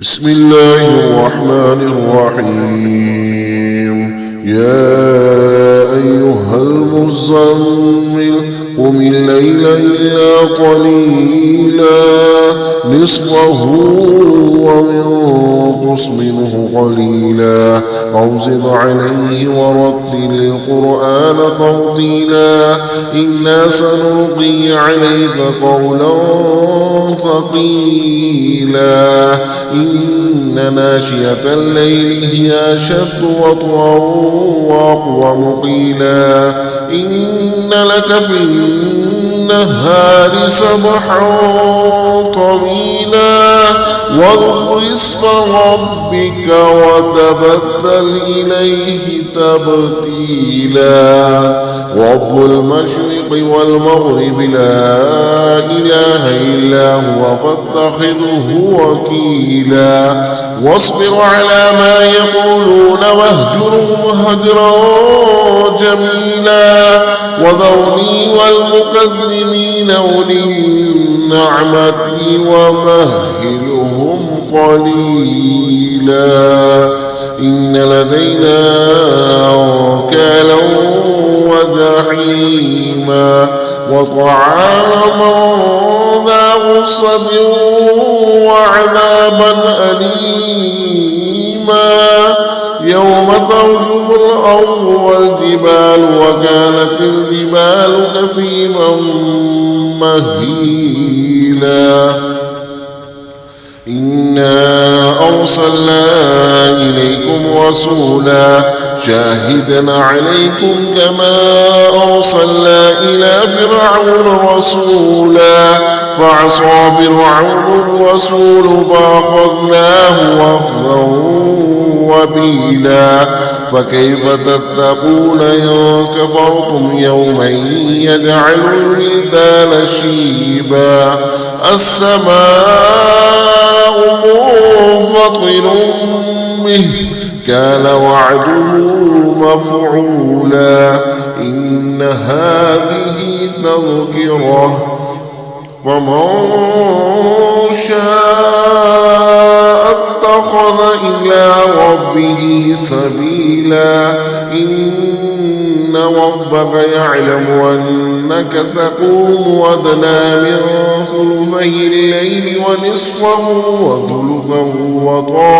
بسم الله الرحمن الرحيم. يا أيها المزمل قم الليل إلا قليلا نصفه وانقص منه قليلا أو زد عليه ورتل القرآن ترتيلا إنا سنلقي عليك قولا ثقيلا إن ناشئة الليل هي أشد وطئا وأقوم قيلا إن لك في النهار سبحا طويلا واذكر اسم ربك وتبتل إليه تبتيلا رب المشرق والمغرب لا إله إلا هو فاتخذه وكيلا واصبر على ما يقولون واهجرهم هجرا جميلا وذرني والمكذبين أولي النعمة ومهلهم قليلا إن لدينا أنكالا وجحيما وطعاما ذا غصة وعذابا أليما يوم ترجف الأرض والجبال وكانت الجبال كثيبا مهيلا إنا أرسلنا إليكم رسولا شاهدا عليكم كما أرسلنا إلى فرعون رسولا فعصى فرعون الرسول فأخذناه أخذا وبيلا فكيف تتقون إن كفرتم يوما يجعل الولدان شيبا السماء منفطر به كان وعده مفعولا إن هذه تذكرة فمن شاء اتخذ إلى ربه سبيلا إن ربك يعلم أنك تقوم أدنى من ثلثي الليل ونصفه وثلثه وطائفة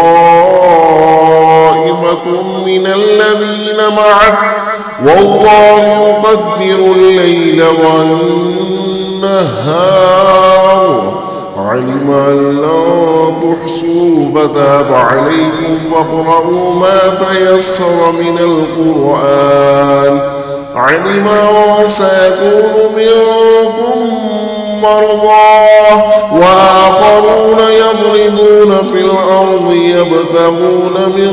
من الذين معك والله يقدر الليل والنهار علم أن لا تحصوا فتاب عليكم فاقرؤوا ما تيسر من القرآن علم سيكون منكم مرضى وآخرون يضربون في الأرض يبتغون من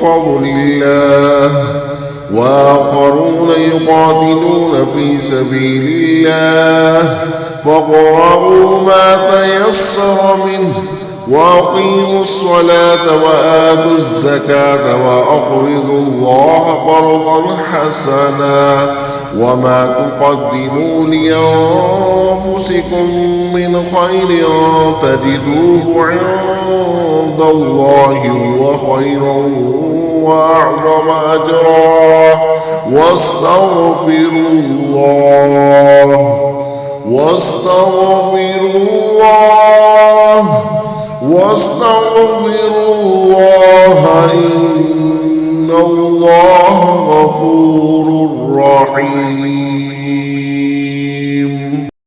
فضل الله وآخرون يقاتلون في سبيل الله فاقرؤوا ما تيسر منه وأقيموا الصلاة وآتوا الزكاة وأقرضوا الله قرضا حسنا وما تقدموا لأنفسكم من خير تجدوه عند الله هو خيرا وأعظم أجرا واستغفروا الله إن الله غفور رحيم.